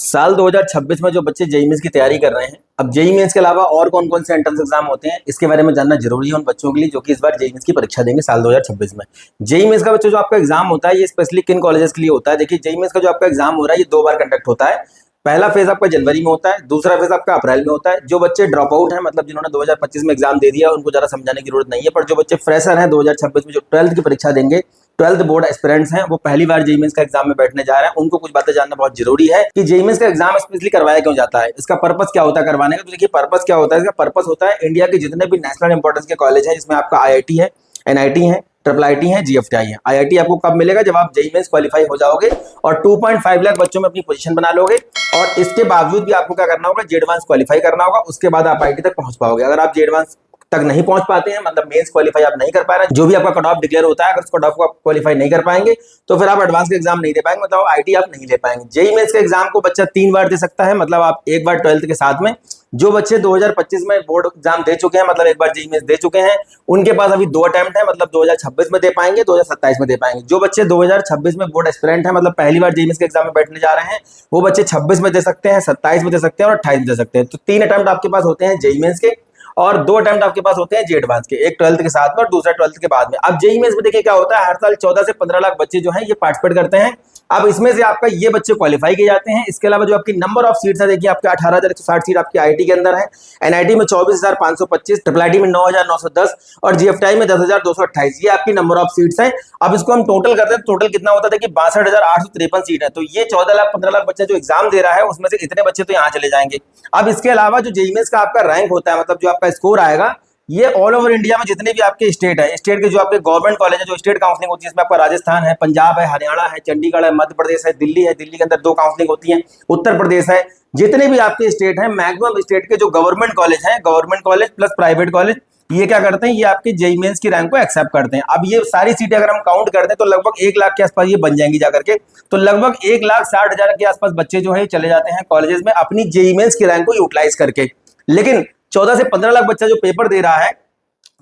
साल 2026 में जो बच्चे जेईई मेंस की तैयारी कर रहे हैं, अब जेईई मेंस के अलावा और कौन कौन से एंट्रेंस एग्जाम होते हैं इसके बारे में जानना जरूरी है उन बच्चों के लिए जो कि इस बार जेईई मेंस की परीक्षा देंगे साल 2026 में। जेईई मेंस का बच्चों जो आपका एग्जाम होता है ये स्पेशली किन कॉलेजेस के लिए होता है? देखिए, जेईई मेंस का जो आपका एग्जाम हो रहा है ये 2 बार कंडक्ट होता है। पहला फेज आपका जनवरी में होता है, दूसरा फेज आपका अप्रैल में होता है। जो बच्चे ड्रॉप आउट हैं, मतलब जिन्होंने 2025 में एग्जाम दे दिया, उनको ज्यादा समझाने की जरूरत नहीं है। पर जो बच्चे फ्रेशर हैं 2026 में जो 12th की परीक्षा देंगे, 12th बोर्ड एस्पिरेंट्स हैं, वो पहली बार जेईई मेंस का एग्जाम में बैठने जा रहे हैं, उनको कुछ बातें जानना बहुत जरूरी है कि जेईई मेंस का एग्जाम स्पेशली करवाया क्यों जाता है, इसका पर्पस क्या होता है करवाने का। तो देखिए, पर्पस क्या होता है, इसका पर्पस होता है इंडिया के जितने भी नेशनल इंपॉर्टेंस के कॉलेज हैं, जिसमें आपका आईआईटी है, एनआईटी है, ट्रिपल आईटी है, जीएफटीआई है। आईआईटी आपको कब मिलेगा? जब आप जेईई मेंस क्वालिफाई हो जाओगे और 2.5 लाख बच्चों में अपनी पोजीशन बना लोगे, और इसके बावजूद भी आपको क्या करना होगा? जे एडवांस क्वालिफाई करना होगा, उसके बाद आप आईटी तक पहुंच पाओगे। अगर आप जे एडवांस तक नहीं पहुंच पाते हैं, मतलब मेंस क्वालिफाई आप नहीं कर पा रहे हैं, जो भी आपका कट ऑफ डिक्लेयर होता है, अगर उस कट ऑफ को आप क्वालिफाई नहीं कर पाएंगे तो फिर आप एडवांस का एग्जाम नहीं दे पाएंगे, मतलब आईटी आप नहीं ले पाएंगे। जेईई मेंस के एग्जाम को बच्चा 3 बार दे सकता है, मतलब आप एक बार 12th के साथ में। जो बच्चे 2025 में बोर्ड एग्जाम दे चुके हैं, मतलब एक बार जेईई मेंस दे चुके हैं, उनके पास अभी 2 अटेम्प्ट है, मतलब 2026 में दे पाएंगे, 2027 में दे पाएंगे। जो बच्चे 2026 में बोर्ड एस्पिरेंट है, मतलब पहली बार जेईई मेंस के एग्जाम में बैठने जा रहे हैं, वो बच्चे 26 में दे सकते हैं, 27 में दे सकते हैं और 28 में दे सकते हैं। तो 3 अटेम्प्ट आपके पास होते हैं जेईई मेंस के, और 2 अटेम्प्ट आपके पास होते हैं जे एडवांस के, एक 12th के साथ में और दूसरा 12th के बाद में। अब जेईई मेंस में देखिए क्या होता है, हर साल 14 से 15 लाख बच्चे जो हैं ये पार्टिसिपेट करते हैं। अब इसमें से आपका ये बच्चे क्वालिफाई किए जाते हैं। इसके अलावा जो आपकी नंबर ऑफ सीट्स है, देखिए आपके 18,160 सीट आपकी आईटी के अंदर है, एनआईटी में 24,525, ट्रिपल आईटी में 9,910 और जीएफटीआई में 10,228। ये आपकी नंबर ऑफ सीट्स हैं। अब इसको हम टोटल करते हैं, टोटल कितना होता है कि 62,853 सीट है। तो ये 14 लाख 15 लाख बच्चा जो एग्जाम दे रहा है, उसमें से इतने बच्चे तो यहाँ चले जाएंगे। अब इसके अलावा जो जेईई मेंस का आपका रैंक होता है, मतलब जो आपका स्कोर आएगा, ये ऑल ओवर इंडिया में जितने भी आपके स्टेट है, स्टेट के जो आपके गवर्नमेंट कॉलेज है, जो स्टेट काउंसलिंग होती है, इसमें आपका राजस्थान है, पंजाब है, हरियाणा है, चंडीगढ़ है, मध्य प्रदेश है, दिल्ली है, दिल्ली के अंदर 2 काउंसलिंग होती है, उत्तर प्रदेश है, जितने भी आपके स्टेट हैं, मैक्सिमम स्टेट के जो गवर्नमेंट कॉलेज हैं, government college plus private college, ये क्या करते हैं, ये आपके जेईई मेंस की रैंक को एक्सेप्ट करते हैं। अब ये सारी सीटें अगर हम काउंट करते हैं तो लगभग 1 लाख के आसपास ये बन जाएंगी जाकर के। तो लगभग 1,60,000 के आसपास बच्चे जो है चले जाते हैं कॉलेजेस में अपनी जेईई मेंस की रैंक को यूटिलाइज करके। लेकिन 14 से 15 लाख बच्चा जो पेपर दे रहा है,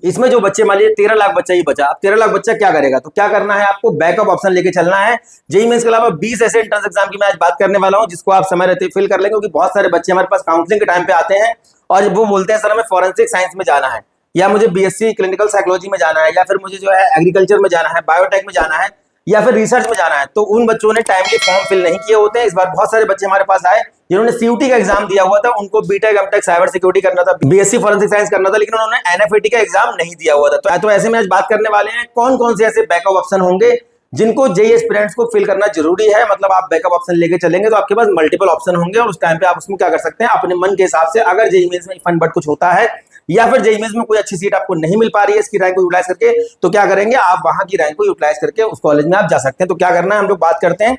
इसमें जो बच्चे मान लीजिए 13 लाख बच्चा ही बचा। अब 13 लाख बच्चा क्या करेगा? तो क्या करना है, आपको बैकअप ऑप्शन लेके चलना है। जेईई मेंस के अलावा 20 ऐसे एंट्रेंस एग्जाम की मैं आज बात करने वाला हूं, जिसको आप समय रहते फिल कर लेंगे, क्योंकि बहुत सारे बच्चे हमारे पास काउंसलिंग के टाइम पे आते हैं और वो बोलते हैं सर हमें फॉरेंसिक साइंस में जाना है, या मुझे बीएससी क्लिनिकल साइकोलॉजी में जाना है, या फिर मुझे जो है एग्रीकल्चर में जाना है, बायोटेक में जाना है, या फिर रिसर्च में जाना है। तो उन बच्चों ने टाइमली फॉर्म फिल नहीं किए होते हैं। इस बार बहुत सारे बच्चे हमारे पास आए जिन्होंने सीयूटी का एग्जाम दिया हुआ था, उनको बीटेक एमटेक साइबर सिक्योरिटी करना था, बीएससी फॉरेंसिक साइंस करना था, लेकिन उन्होंने एनएफएटी का एग्जाम नहीं दिया हुआ था। तो ऐसे में आज बात करने वाले हैं कौन कौन से ऐसे बैकअप ऑप्शन होंगे जिनको जेईई एस्पिरेंट्स को फिल करना जरूरी है। मतलब आप बैकअप ऑप्शन लेके चलेंगे तो आपके पास मल्टीपल ऑप्शन होंगे, और उस टाइम पे आप उसमें क्या कर सकते हैं, अपने मन के हिसाब से, अगर जेईई मेंस में फन बट कुछ होता है या फिर जेईई मेंस में कोई अच्छी सीट आपको नहीं मिल पा रही है इसकी रैंक को यूटिलाइज करके, तो क्या करेंगे, आप वहां की रैंक को यूटिलाइज करके उस कॉलेज में आप जा सकते हैं। तो क्या करना है, हम लोग बात करते हैं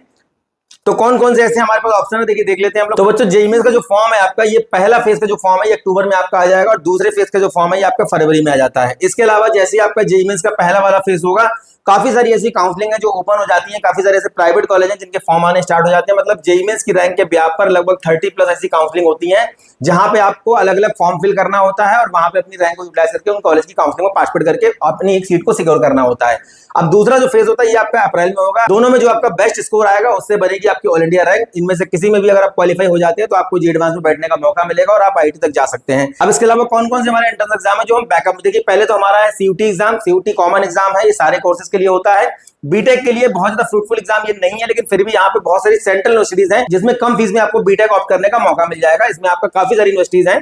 तो कौन कौन से ऐसे हमारे पास ऑप्शन है, देखिए देख लेते हैं हम लोग। तो बच्चों, जेईई मेंस का जो फॉर्म है आपका, ये पहला फेज का जो फॉर्म है ये अक्टूबर में आपका आ जाएगा, और दूसरे फेज का जो फॉर्म है ये आपका फरवरी में आ जाता है। इसके अलावा जैसे ही आपका जेईई मेंस का पहला वाला फेज होगा, काफी सारी ऐसी काउंसलिंग है जो ओपन हो जाती है, काफी सारे ऐसे प्राइवेट कॉलेज हैं जिनके फॉर्म आने स्टार्ट हो जाते हैं। मतलब जेईई मेंस की रैंक के ब्याह पर लगभग 30+ ऐसी काउंसलिंग होती है, जहां पे आपको अलग अलग फॉर्म फिल करना होता है और वहां पे अपनी रैंक को यूटिलाइज करके उन कॉलेज की काउंसलिंग में पार्टिसिपेट करके अपनी एक सीट को सिक्योर करना होता है। अब दूसरा जो फेज होता है ये आपका अप्रैल में होगा। दोनों में जो आपका बेस्ट स्कोर आएगा उससे बनेगी आपकी ऑल इंडिया रैंक। इनमें से किसी में भी अगर आप क्वालिफाई हो जाते हैं तो आपको जे एडवांस में बैठने का मौका मिलेगा और आप आईटी तक जा सकते हैं। अब इसके अलावा कौन कौन से हमारे एंट्रेंस एग्जाम है जो हम बैकअप, देखिए पहले तो हमारा है CUET exam. CUET common exam है, ये सारे कोर्सेज के लिए होता है। बीटेक के लिए बहुत ज्यादा फ्रूटफुल एग्जाम ये नहीं है, लेकिन फिर भी यहाँ पे बहुत सारी सेंट्रल यूनिवर्सिटीज हैं जिसमें कम फीस में आपको बीटेक ऑप्ट करने का मौका मिल जाएगा। इसमें आपका काफी सारी यूनिवर्सिटीज हैं,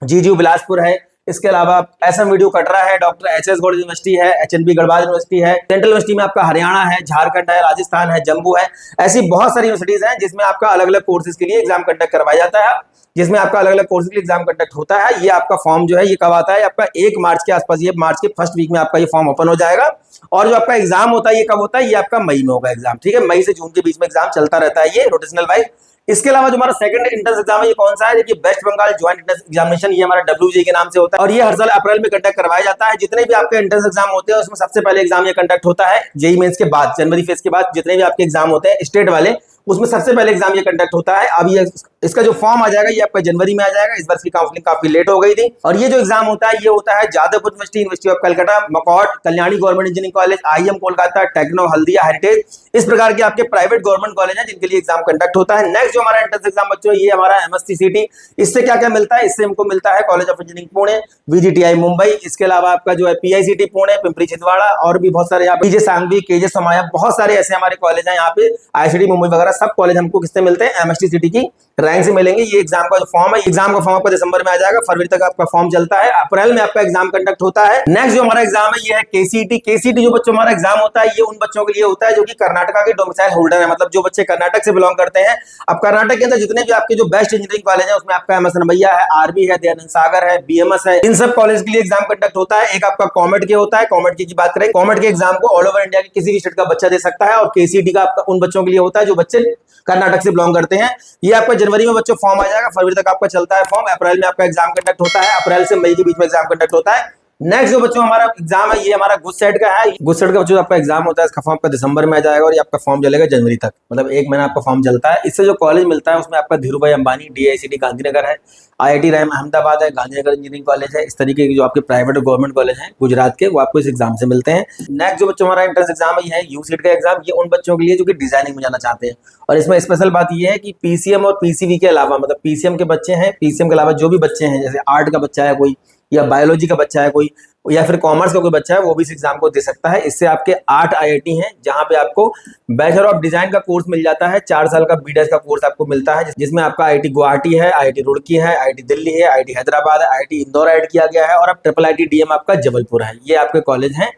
जीजीयू बिलासपुर है, इसके अलावा एसएमवीडू कटरा है, डॉक्टर एचएस गौड़ यूनिवर्सिटी है, एचएनबी गढ़वाल यूनिवर्सिटी है, सेंट्रल यूनिवर्सिटी में आपका हरियाणा है, झारखंड है, राजस्थान है, जम्मू है। ऐसी बहुत सारी यूनिवर्सिटीज हैं जिसमें आपका अलग अलग कोर्सेज के लिए एग्जाम कंडक्ट करवाया जाता है, जिसमें आपका अलग अलग कोर्स के लिए एग्जाम कंडक्ट होता है। ये आपका फॉर्म जो है ये कब आता है, आपका 1 मार्च के आसपास, ये मार्च के फर्स्ट वीक में आपका ये फॉर्म ओपन हो जाएगा। और जो आपका एग्जाम होता है ये कब होता है, ये आपका मई में होगा एग्जाम, ठीक है। मई से जून के बीच में एग्जाम चलता रहता है ये रोटेशनल वाइज। इसके अलावा जो हमारा सेकंड एंट्रेंस एग्जाम है ये कौन सा है, देखिए West Bengal joint entrance examination, ये हमारा डब्ल्यूजे के नाम से होता है और ये हर साल अप्रैल में कंडक्ट करवाया जाता है। जितने भी आपके एंट्रेंस एग्जाम होते हैं उसमें सबसे पहले एग्जाम ये कंडक्ट होता है जेईई मेंस के बाद, जनवरी फेज के बाद जितने भी आपके एग्जाम होते हैं स्टेट वाले, उसमें सबसे पहले एग्जाम ये कंडक्ट होता है। अब ये इसका जो फॉर्म आ जाएगा ये आपका जनवरी में आ जाएगा। इस वर्ष की काउंसलिंग काफी लेट हो गई थी। और ये जो एग्जाम होता है ये होता है Jadavpur university, university of Calcutta, MAKAUT, Kalyani government engineering college, IIM Kolkata, Techno Haldia, Heritage, इस प्रकार के आपके प्राइवेट गवर्नमेंट कॉलेज हैं जिनके लिए एग्जाम कंडक्ट होता है। नेक्स्ट जो हमारा एंट्रेंस एग्जाम बच्चों ये हमारा MSc-CT। इससे क्या क्या मिलता है? इससे हमको मिलता है college of engineering Pune, VGTI Mumbai, इसके अलावा आपका जो है PICT पुणे, पिंपरी छिंदवाड़ा, और भी बहुत सारे यहाँ पे PJ सांघवी, KJ समाया, बहुत सारे ऐसे हमारे कॉलेज हैं यहाँ पे, IICT मुंबई वगैरह सब कॉलेज हमको किससे मिलते हैं? MSc-CT की रैंक से मिलेंगे। ये एग्जाम का जो फॉर्म है, एग्जाम का फॉर्म आपका दिसंबर में आ जाएगा, फरवरी तक आपका फॉर्म चलता है, अप्रैल में आपका एग्जाम कंडक्ट होता है। नेक्स्ट जो हमारा एग्जाम है ये है KCET। KCET जो बच्चों हमारा एग्जाम होता है ये उन बच्चों के लिए होता है जो कि कर्नाटका के डोमिसाइल होल्डर है, मतलब जो बच्चे कर्नाटक से बिलोंग करते हैं। अब कर्नाटक के अंदर जितने भी आपके जो बेस्ट इंजीनियरिंग कॉलेज है उसमें आपका MS रमैया है, RB है, दयानंद सागर है, BMS है, इन सब कॉलेज के लिए एग्जाम कंडक्ट होता है। एक आपका कॉमेट के होता है, कॉमेट की बात करें, कॉमेट के एग्जाम को ऑल ओवर इंडिया के किसी भी स्टेट का बच्चा दे सकता है। और KCET का आपका उन बच्चों के लिए होता है जो बच्चे कर्नाटक से बिलोंग करते हैं। ये आपका जनवरी में बच्चों फॉर्म आ जाएगा, फरवरी तक आपका चलता है फॉर्म, अप्रैल में आपका एग्जाम कंडक्ट होता है, अप्रैल से मई के बीच में एग्जाम कंडक्ट होता है। नेक्स्ट जो बच्चों हमारा एग्जाम है ये हमारा गुजसेट का है। गुजसेट का बच्चों आपका एग्जाम होता है, इसका फॉर्म आपका दिसंबर में आ जाएगा और ये आपका फॉर्म चलेगा जनवरी तक, मतलब 1 महीना आपका फॉर्म चलता है। इससे जो कॉलेज मिलता है उसमें आपका धीरूभाई अंबानी, DICT गांधीनगर है, IIT रैम अहमदाबाद है, गांधीनगर इंजीनियरिंग कॉलेज है, इस तरीके के जो आपके प्राइवेट और गवर्नमेंट कॉलेज हैं गुजरात के, वो आपको इस एग्जाम से मिलते हैं। नेक्स्ट जो बच्चों हमारा एंट्रेंस एग्जाम है ये है UCET का एग्जाम। ये उन बच्चों के लिए जो कि डिजाइनिंग में जाना चाहते हैं। और इसमें स्पेशल बात ये है कि PCM और PCB के अलावा, मतलब PCM के बच्चे हैं, PCM के अलावा जो भी बच्चे हैं, जैसे आर्ट का बच्चा है कोई, या बायोलॉजी का बच्चा है कोई, या फिर कॉमर्स का कोई बच्चा है, वो भी इस एग्जाम को दे सकता है। इससे आपके 8 IIT हैं जहां पे आपको बैचलर ऑफ डिजाइन का कोर्स मिल जाता है, 4 साल का BDES का कोर्स आपको मिलता है, जिसमें आपका IIT गुवाहाटी है, IIT रुड़की है, IIT दिल्ली है, IIT हैदराबाद है, IIT इंदौर ऐड किया गया है, और अब IIIT DM आपका जबलपुर है। ये आपके कॉलेज हैं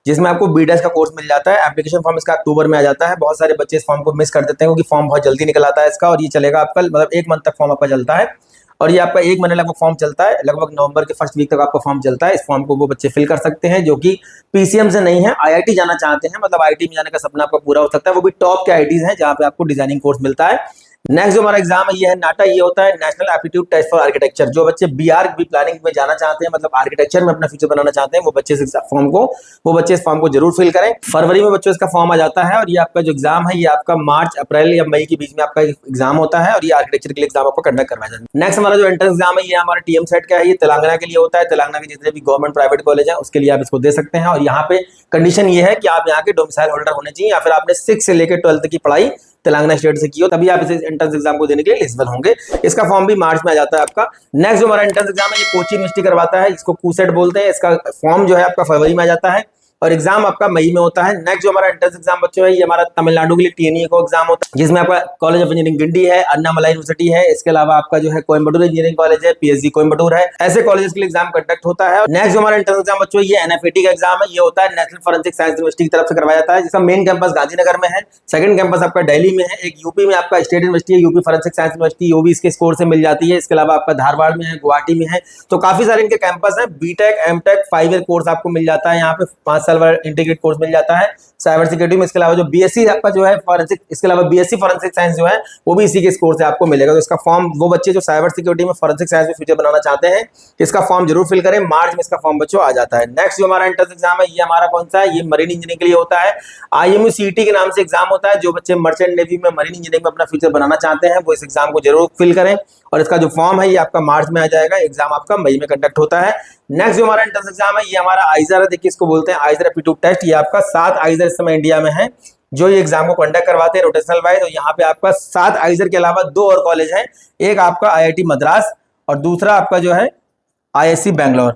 जिसमें आपको BDES का कोर्स मिल जाता है। एप्लीकेशन फॉर्म इसका अक्टूबर में आ जाता है। बहुत सारे बच्चे इस फॉर्म को मिस कर देते हैं क्योंकि फॉर्म बहुत जल्दी निकल आता है इसका, और ये चलेगा आपका मतलब 1 मंथ तक फॉर्म आपका चलता है। और ये आपका 1 महीने लगभग फॉर्म चलता है, लगभग नवंबर के फर्स्ट वीक तक आपका फॉर्म चलता है। इस फॉर्म को वो बच्चे फिल कर सकते हैं जो कि PCM से नहीं है, IIT जाना चाहते हैं, मतलब IIT में जाने का सपना आपका पूरा हो सकता है, वो भी टॉप के IITs हैं जहां पे आपको डिजाइनिंग कोर्स मिलता है। नेक्स्ट जो हमारा एग्जाम है ये है नाटा। ये होता है national aptitude test for architecture. जो बच्चे BArch भी प्लानिंग में जाना चाहते हैं, मतलब आर्किटेक्चर में अपना फ्यूचर बनाना चाहते हैं, वो बच्चे इस फॉर्म को जरूर फिल करें। फरवरी में बच्चों इसका फॉर्म आ जाता है। और ये आपका जो एग्जाम है ये आपका मार्च, अप्रैल या मई के बीच में आपका एग्जाम होता है, और ये आर्किटेक्चर के लिए एग्जाम आपको कंडक्ट करवाया जाता है। नेक्स्ट हमारा जो एंट्रेंस एग्जाम है ये हमारा TM सेट का है। ये तेलंगाना के लिए होता है। तेलंगाना के जितने भी गवर्नमेंट प्राइवेट कॉलेज है उसके लिए आप इसको दे सकते हैं। और यहाँ पे कंडीशन ये है कि आप यहाँ के डोमिसाइल होल्डर होने चाहिए, या फिर आपने 6 से लेकर 12 तक की पढ़ाई तेलंगाना स्टेट से की हो, तभी आप इस एंट्रेंस एग्जाम को देने के लिए एलिजिबल होंगे। इसका फॉर्म भी मार्च में आ जाता है आपका। नेक्स्ट जो हमारा एंट्रेंस एग्जाम है ये कोची यूनिवर्सिटी करवाता है, इसको कूसेट बोलते हैं। इसका फॉर्म जो है आपका फरवरी में आ जाता है और एग्जाम आपका मई में होता है। नेक्स्ट जो हमारा एंट्रेंस एग्जाम बच्चों है ये हमारा तमिलनाडु के लिए TNE को एग्जाम होता है, जिसमें आपका कॉलेज ऑफ इंजीनियरिंग गिंडी है, अन्नामलाई यूनिवर्सिटी है, इसके अलावा आपका जो है कोयम्बटूर इंजीनियरिंग कॉलेज है, PSG कोयम्बटूर है, ऐसे कॉलेज के लिए एग्जाम कंडक्ट होता है। नेक्स्ट जो हमारा एंट्रेंस एग्जाम बच्चों ये NFAT का एग्जाम है। ये होता है नेशनल फॉरेंसिक साइंस यूनिवर्सिटी की तरफ से करवाया जाता है, जिसका मेन कैंपस गांधीनगर में है, सेकंड कैंपस आपका दिल्ली में है, एक यूपी में आपका स्टेट यूनिवर्सिटी है, यूपी फॉरेंसिक साइंस यूनिवर्सिटी, वो भी इसके स्कोर से मिल जाती है। इसके अलावा आपका धारवाड़ में है, गुवाहाटी में है, तो काफी सारे इनके कैंपस है। BTech MTech 5 ईयर कोर्स आपको मिल जाता है, यहाँ पे 5 साल इंटीग्रेट कोर्स मिल जाता है साइबर सिक्योरिटी में। इसके अलावा जो BSc आपका जो है फॉरेंसिक, इसके अलावा BSc फॉरेंसिक साइंस जो है वो भी इसी के स्कोर से आपको मिलेगा। तो इसका फॉर्म वो बच्चे जो साइबर सिक्योरिटी में फॉरेंसिक साइंस में फ्यूचर बनाना चाहते हैं इसका फॉर्म जरूर फिल करें। मार्च में इसका फॉर्म बच्चों आ जाता है। नेक्स्ट जो हमारा एंट्रेंस एग्जाम है ये हमारा कौन सा है? ये मरीन इंजीनियरिंग के लिए होता है। IMU CET के नाम से एग्जाम होता है। जो बच्चे मर्चेंट नेवी में मरीन इंजीनियरिंग में अपना फ्यूचर बनाना चाहते हैं वो इस एग्जाम को जरूर फिल करें। और इसका जो फॉर्म है ये आपका मार्च में आ जाएगा, एग्जाम आपका मई में कंडक्ट होता है। नेक्स्ट जो हमारा एंट्रेंस एग्जाम है ये हमारा आइजर है। देखिए इसको बोलते हैं आइजर एप्टीट्यूड टेस्ट। ये आपका 7 आइजर इस समय इंडिया में है जो ये एग्जाम को कंडक्ट करवाते हैं रोटेशनल वाइज। और यहाँ पे आपका 7 आइजर के अलावा 2 और कॉलेज हैं, एक आपका IIT मद्रास और दूसरा आपका जो है ISC बैंगलोर।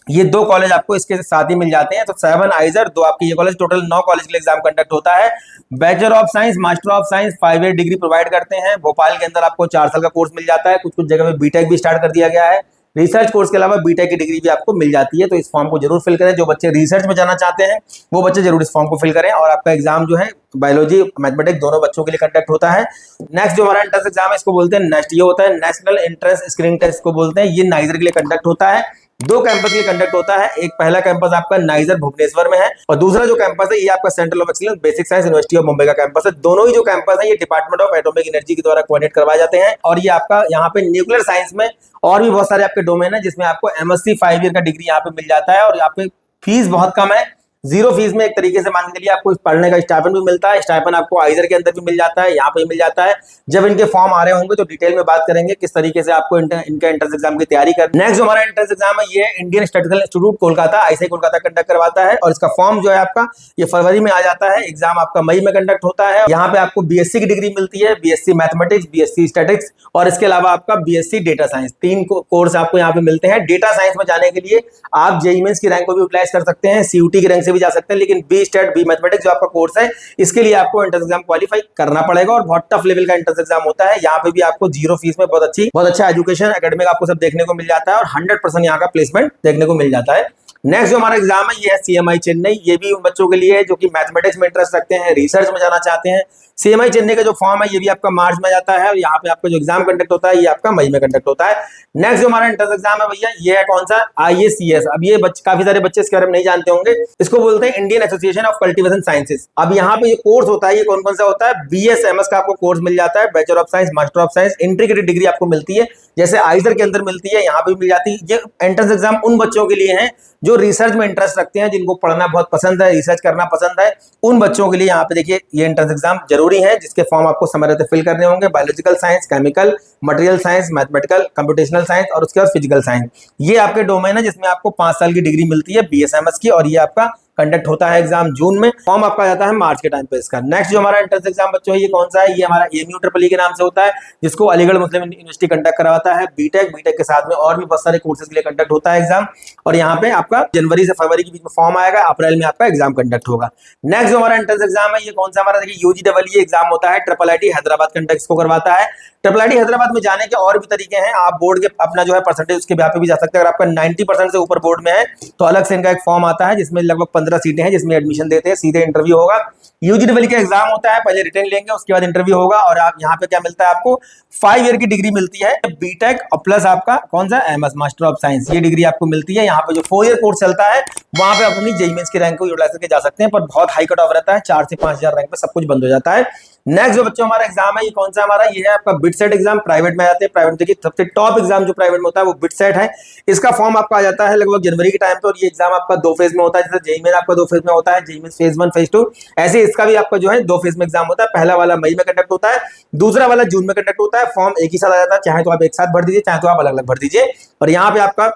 ये 2 कॉलेज आपको इसके साथ ही मिल जाते हैं। तो 7 आइजर 2 आपके ये कॉलेज, टोटल 9 कॉलेज के लिए एग्जाम कंडक्ट होता है। Bachelor of science, master of science 5 year degree provide करते हैं। भोपाल के अंदर आपको 4 साल का कोर्स मिल जाता है। कुछ कुछ जगह में BTech भी स्टार्ट कर दिया गया है। रिसर्च कोर्स के अलावा BTech की डिग्री भी आपको मिल जाती है। तो इस फॉर्म को जरूर फिल करें। जो बच्चे रिसर्च में जाना चाहते हैं वो बच्चे जरूर इस फॉर्म को फिल करें। और आपका एग्जाम जो है बायोलॉजी मैथमेटिक्स दोनों बच्चों के लिए कंडक्ट होता है। नेक्स्ट जो हमारा एंट्रेंस एग्जाम है इसको बोलते हैं नेक्स्ट, ये होता है नेशनल एंट्रेंस स्क्रीनिंग टेस्ट को बोलते हैं। ये नाइजर के लिए कंडक्ट होता है। 2 कैंपस के लिए कंडक्ट होता है। एक पहला कैंपस आपका नाइजर भुवनेश्वर में है और दूसरा जो कैंपस है ये आपका centre of excellence basic science university of Mumbai का कैंपस है। दोनों ही जो कैंपस है ये डिपार्टमेंट ऑफ एटॉमिक एनर्जी के द्वारा कोऑर्डिनेट करवाए जाते हैं। और ये आपका यहाँ पे न्यूक्लियर साइंस में और भी बहुत सारे आपके डोमेन है जिसमें आपको MSc 5 ईयर का डिग्री यहाँ पे मिल जाता है। और यहाँ पे फीस बहुत कम है, जीरो फीस में एक तरीके से मान के चलिए आपको पढ़ने का स्टाइपेंड भी मिलता है। स्टाइपेंड आपको आइजर के अंदर भी मिल जाता है, यहाँ पे मिल जाता है। जब इनके फॉर्म आ रहे होंगे तो डिटेल में बात करेंगे किस तरीके से आपको इनका एंट्रेंस एग्जाम की तैयारी कर। नेक्स्ट जो हमारा एंट्रेंस एग्जाम है ये Indian statistical institute Kolkata ICI Kolkata conduct करवाता है, और इसका फॉर्म जो है आपका ये फरवरी में आ जाता है। एग्जाम आपका मई में कंडक्ट होता है। यहाँ पे आपको बीएससी की डिग्री मिलती है, बीएससी मैथमेटिक्स, बीएससी स्टैटिक्स और इसके अलावा आपका बीएससी डेटा साइंस, 3 कोर्स आपको यहाँ पे मिलते हैं। डेटा साइंस में जाने के लिए आप जेईई मेंस की रैंक को भी यूटिलाइज कर सकते हैं, सीयूटी की रैंक से भी जा सकते हैं, लेकिन बी स्टैट बी मैथमेटिक्स जो आपका कोर्स है इसके लिए आपको एंट्रेंस एग्जाम क्वालिफाई करना पड़ेगा और बहुत टफ लेवल का एंट्रेंस एग्जाम होता है। यहाँ पे भी आपको जीरो फीस में बहुत अच्छा एजुकेशन एकेडमिक आपको सब देखने को मिल जाता है और 100% यहाँ का प्लेसमेंट देखने को मिल जाता है। नेक्स्ट जो हमारा एग्जाम है ये है सीएमआई चेन्नई। ये भी उन बच्चों के लिए है जो कि मैथमेटिक्स में इंटरेस्ट रखते हैं, रिसर्च में जाना चाहते हैं। सीएमआई चेन्नई का जो फॉर्म है ये भी आपका मार्च में जाता है और यहाँ पे आपका जो एग्जाम कंडक्ट होता है ये आपका मई में कंडक्ट होता है। नेक्स्ट जो हमारा एंट्रेंस एग्जाम है भैया ये है कौन सा, आईएसीएस। अब ये काफी सारे बच्चे इसके बारे में नहीं जानते होंगे, इसको बोलते हैं Indian association of cultivation sciences. अब यहाँ पे ये कोर्स होता है, ये कौन कौन सा होता है, बीएसएमएस का आपको कोर्स मिल जाता है, bachelor of science, master of science, integrated degree आपको मिलती है जैसे आइजर के अंदर मिलती है, यहाँ पे मिल जाती है। ये एंट्रेंस एग्जाम उन बच्चों के लिए है जो रिसर्च में इंटरेस्ट रखते हैं, जिनको पढ़ना बहुत पसंद है, रिसर्च करना पसंद है, उन बच्चों के लिए यहाँ पे देखिए ये एंट्रेंस एग्जाम जरूरी है, जिसके फॉर्म आपको समय रहते फिल करने होंगे। Biological science, chemical, material science, mathematical, computational science और उसके बाद फिजिकल साइंस। ये आपके डोमेन है जिसमें आपको 5 साल की डिग्री मिलती है बीएसएमएस की, और ये आपका कंडक्ट होता है एग्जाम जून में। फॉर्म आपका जाता है मार्च के टाइम पे इसका। नेक्स्ट जो हमारा एंट्रेंस एग्जाम बच्चों है ये कौन सा है, ये हमारा एएमयू ट्रिपल ई के नाम से होता है, जिसको अलीगढ़ मुस्लिम यूनिवर्सिटी कंडक्ट करवाता है। बीटेक के साथ में और भी बहुत सारे कोर्सेज के लिए कंडक्ट होता है एग्जाम, और यहाँ पे आपका जनवरी से फरवरी के बीच में फॉर्म आएगा, अप्रैल में आपका एग्जाम कंडक्ट होगा। नेक्स्ट जो हमारा एंट्रेंस एग्जाम है ये कौन सा हमारा, देखिए यूजीडब्ल्यू एग्जाम होता है, ट्रिपल आईटी हैदराबाद कंडक्ट इसको करवाता है। ट्रिपल आईटी हैदराबाद में जाने के और भी तरीके हैं, आप बोर्ड के अपना जो है परसेंटेज उसके ब्याह पे भी जा सकते हैं। अगर आपका 90% से ऊपर बोर्ड में है तो अलग से इनका एक फॉर्म आता है जिसमें लगभग 15 सीटें हैं, जिसमें एडमिशन देते हैं, सीधे इंटरव्यू होगा। यूजीडब्ल्यू का एग्जाम होता है, पहले रिटन लेंगे उसके बाद इंटरव्यू होगा, और आप यहाँ पे क्या मिलता है आपको 5 ईयर की डिग्री मिलती है बीटेक और प्लस आपका कौन सा एमएस मास्टर ऑफ साइंस, ये डिग्री आपको मिलती है। यहाँ पे जो 4 ईयर कोर्स चलता है वहां पे अपनी जेईई मेंस की रैंक को यूटिलाइज करके जा सकते हैं, पर बहुत हाई कट ऑफ रहता है, 4 से 5 हजार रैंक पे सब कुछ बंद हो जाता है। नेक्स्ट जो बच्चों हमारा एग्जाम है ये कौन सा हमारा, ये है आपका बिटसेट एग्जाम, प्राइवेट में आते हैं। प्राइवेट देखिए सबसे टॉप एग्जाम जो प्राइवेट में होता है वो बिटसेट है। इसका फॉर्म आपका आ जाता है लगभग जनवरी के टाइम पे, और ये एग्जाम आपका 2 फेज में होता है, जैसे जेईई मेन आपका 2 फेज में होता है, जेईई मेन फेज 1 फेज 2, ऐसे इसका भी आपका जो है 2 फेज में एग्जाम होता है। पहला वाला मई में कंडक्ट होता है, दूसरा वाला जून में कंडक्ट होता है। फॉर्म एक ही साथ आ जाता है, चाहे तो आप एक साथ भर दीजिए, चाहे तो आप अलग अलग भर दीजिए। और यहाँ पे आपका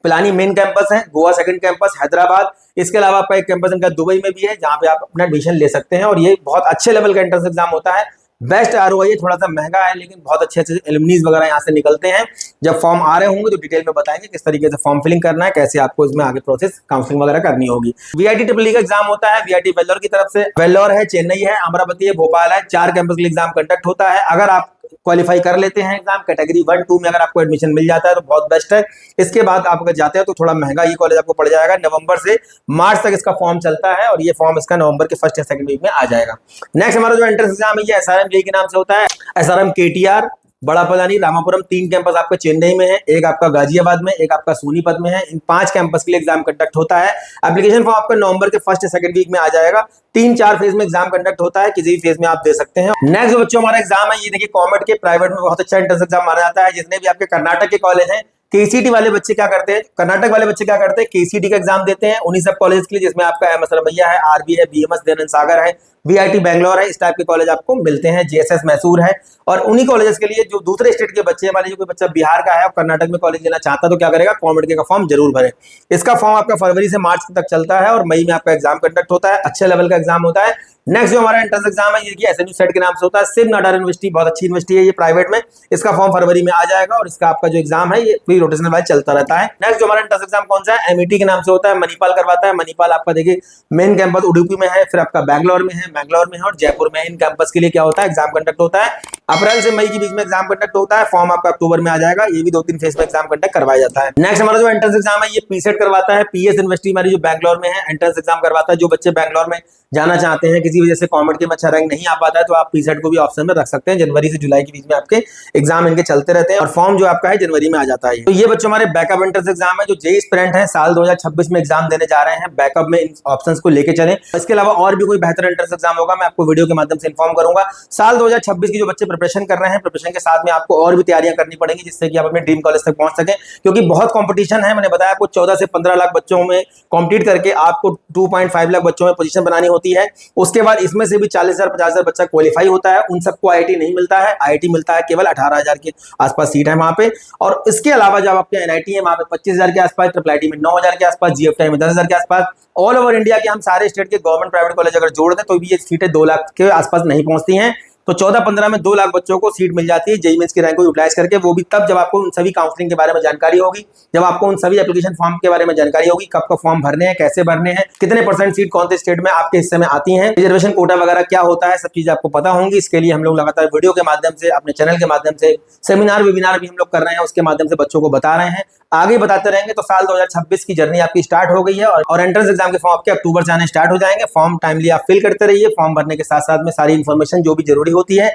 पिलानी मेन कैंपस है, गोवा सेकंड कैंपस हैदराबाद, इसके अलावा आपका एक कैंपस इनका दुबई में भी है जहां पे आप अपना एडमिशन ले सकते हैं, और ये बहुत अच्छे लेवल का एंट्रेंस एग्जाम होता है। बेस्ट आरओआई है, थोड़ा सा महंगा है लेकिन बहुत अच्छे अच्छे एलुमनीज वगैरह यहाँ से निकलते हैं। जब फॉर्म आ रहे होंगे तो डिटेल में बताएंगे किस तरीके से फॉर्म फिलिंग करना है, कैसे आपको इसमें आगे प्रोसेस काउंसलिंग वगैरह करनी होगी। वीआईटी ट्रिपल ई का एग्जाम होता है, वीआईटी वेल्लोर की तरफ से, वेल्लोर है, चेन्नई है, अमरावती है, भोपाल है, 4 कैंपस के लिए एग्जाम कंडक्ट होता है। अगर आप क्वालिफाई कर लेते हैं एग्जाम कैटेगरी 1, 2 में अगर आपको एडमिशन मिल जाता है तो बहुत बेस्ट है। इसके बाद आप अगर जाते हैं तो थोड़ा महंगा ये कॉलेज आपको पड़ जाएगा। नवंबर से मार्च तक इसका फॉर्म चलता है, और ये फॉर्म इसका नवंबर के फर्स्ट या सेकंड वीक में आ जाएगा। नेक्स्ट हमारा जो एंट्रेंस एग्जाम है ये एसआरएम जेईई के नाम से होता है। एसआरएम केटीआर, बड़ा पलानी, रामापुरम, 3 कैंपस आपका चेन्नई में है, एक आपका गाजियाबाद में, एक आपका सोनीपत में है। इन 5 कैंपस के लिए एग्जाम कंडक्ट होता है। एप्लीकेशन फॉर्म आपका नवंबर के फर्स्ट या सेकंड वीक में आ जाएगा। 3-4 फेज में एग्जाम कंडक्ट होता है, किसी भी फेज में आप दे सकते हैं। नेक्स्ट बच्चों हमारा एग्जाम है ये देखिए कॉमेट के, प्राइवेट में बहुत अच्छा एंट्रेंस एग्जाम माना जाता है। जितने भी आपके कर्नाटक के कॉलेज हैं, केसीटी वाले बच्चे क्या करते हैं, कर्नाटक वाले बच्चे क्या करते हैं, केसीटी का एग्जाम देते हैं उन्हीं सब कॉलेज के लिए जिसमें आपका एमएस रमैया है, आरबी है, बीएमएस दयानंद सागर है, बीआईटी बैंगलोर है, इस टाइप के कॉलेज आपको मिलते हैं, जेएसएस मैसूर है। और उन्हीं कॉलेजेस के लिए जो दूसरे स्टेट के बच्चे, मान लीजिए कोई बच्चा बिहार का है और कर्नाटक में कॉलेज लेना चाहता है तो क्या करेगा, कॉमेट के का फॉर्म जरूर भरे। इसका फॉर्म आपका फरवरी से मार्च तक चलता है, और मई में आपका एग्जाम कंडक्ट होता है, अच्छे लेवल का एग्जाम होता है। नेक्स्ट जो हमारा एंट्रेंस एग्जाम है ये एसएनयू सेट के नाम से होता है, शिव नाडार यूनिवर्सिटी, बहुत अच्छी यूनिवर्सिटी है ये प्राइवेट में। इसका फॉर्म फरवरी में आ जाएगा, और इसका आपका जो एग्जाम है ये प्री रोटेशनल वाइज चलता रहता है। नेक्स्ट जो हमारा एंट्रेंस एग्जाम कौन सा है, एमईटी के नाम से होता है, मणिपाल करवाता है। मणिपाल आपका देखिए मेन कैंपस उडुपी में है, फिर आपका बैंगलोर में है, बैंगलोर में है और जयपुर में। इन कैंपस के लिए क्या होता है, एग्जाम कंडक्ट होता है। अप्रैल से मई के बीच में एग्जाम कंडक्ट होता है। फॉर्म आपका अक्टूबर में आ जाएगा। ये भी 2-3 फेज में एग्जाम कंडक्ट करवाया जाता है। नेक्स्ट हमारा जो एंट्रेंस एग्जाम है ये पीसेट करवाता है, पीएस यूनिवर्सिटी हमारी जो बैंगलोर में है, एंट्रेंस एग्जाम करवाता है। जो बच्चे बैंगलोर में जाना चाहते हैं, किसी किसी वजह से कॉमेट के में अच्छा रैंक नहीं आ पाता है तो आप पीसेट को भी ऑप्शन में रख सकते हैं। जनवरी से जुलाई के बीच में आपके एग्जाम इनके चलते रहते हैं और फॉर्म जो आपका है जनवरी में आ जाता है। तो ये बच्चों हमारे बैकअप एंट्रेंस एग्जाम है जो जेईई एस्पिरेंट है साल 2026 में एग्जाम देने जा रहे हैं। बैकअप में इन ऑप्शंस को लेके चलें। इसके अलावा और भी कोई बेहतर एंट्रेंस एग्जाम होगा मैं आपको वीडियो के माध्यम से इन्फॉर्म करूंगा। साल 2026 की जो बच्चे प्रिपरेशन कर रहे हैं, प्रिपरेशन के साथ में आपको और भी तैयारियां करनी पड़ेंगी जिससे कि आप अपने ड्रीम कॉलेज तक पहुंच सकें, क्योंकि बहुत कंपटीशन है। मैंने बताया आपको 14 से 15 लाख बच्चों में कॉम्पीट करके आपको 2.5 लाख बच्चों में पोजीशन बनानी होती है। उसके बाद इसमें से भी 40,000 50,000 बच्चा क्वालिफाई होता है। उन सबको आईआईटी नहीं मिलता है, आईआईटी मिलता है केवल 18,000 के आसपास सीट है वहां पे। और इसके अलावा जब आपके एनआईटी है वहां पे 25,000 के आसपास, ट्रिपल आईटी में 9,000 के आसपास, जीएफटी में 10,000 के आसपास। ऑल ओवर इंडिया के हम सारे स्टेट के गवर्नमेंट प्राइवेट कॉलेज अगर जोड़ दें तो भी ये सीटें 2 लाख के आसपास नहीं पहुंचती हैं। तो 14-15 में 2 लाख बच्चों को सीट मिल जाती है जेईई मेंस की रैंक को यूटिलाइज करके। वो भी तब जब आपको उन सभी काउंसलिंग के बारे में जानकारी होगी, जब आपको उन सभी एप्लीकेशन फॉर्म के बारे में जानकारी होगी, कब कब फॉर्म भरने हैं, कैसे भरने हैं, कितने % सीट कौन से स्टेट में आपके हिस्से में आती हैं, रिजर्वेशन कोटा वगैरह क्या होता है, सब चीजें आपको पता होंगी। इसके लिए हम लोग लगातार वीडियो के माध्यम से, अपने चैनल के माध्यम से सेमिनार वेबिनार भी हम लोग कर रहे हैं, उसके माध्यम से बच्चों को बता रहे हैं, आगे बताते रहेंगे। तो साल 2026 की जर्नी आपकी स्टार्ट हो गई है और एंट्रेंस एग्जाम के फॉर्म आपके अक्टूबर से आने स्टार्ट हो जाएंगे। फॉर्म टाइमली आप फिल करते रहिए। फॉर्म भरने के साथ साथ में सारी इन्फॉर्मेशन जो भी जरूरी होती है,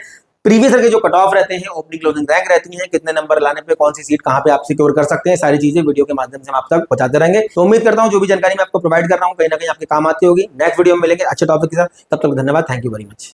प्रीवियस ईयर के जो कट ऑफ रहते हैं, ओपनिंग क्लोजिंग रैंक रहती है, कितने नंबर लाने पे कौन सी सीट कहां पे आप सिक्योर कर सकते हैं, सारी चीजें वीडियो के माध्यम से हम आप तक पहुंचाते रहेंगे। तो उम्मीद करता हूं जो भी जानकारी मैं आपको प्रोवाइड कर रहा हूं कहीं ना कहीं आपके काम आती होगी। नेक्स्ट वीडियो में मिलेंगे अच्छे टॉपिक के साथ, तब तक धन्यवाद। Thank you very much.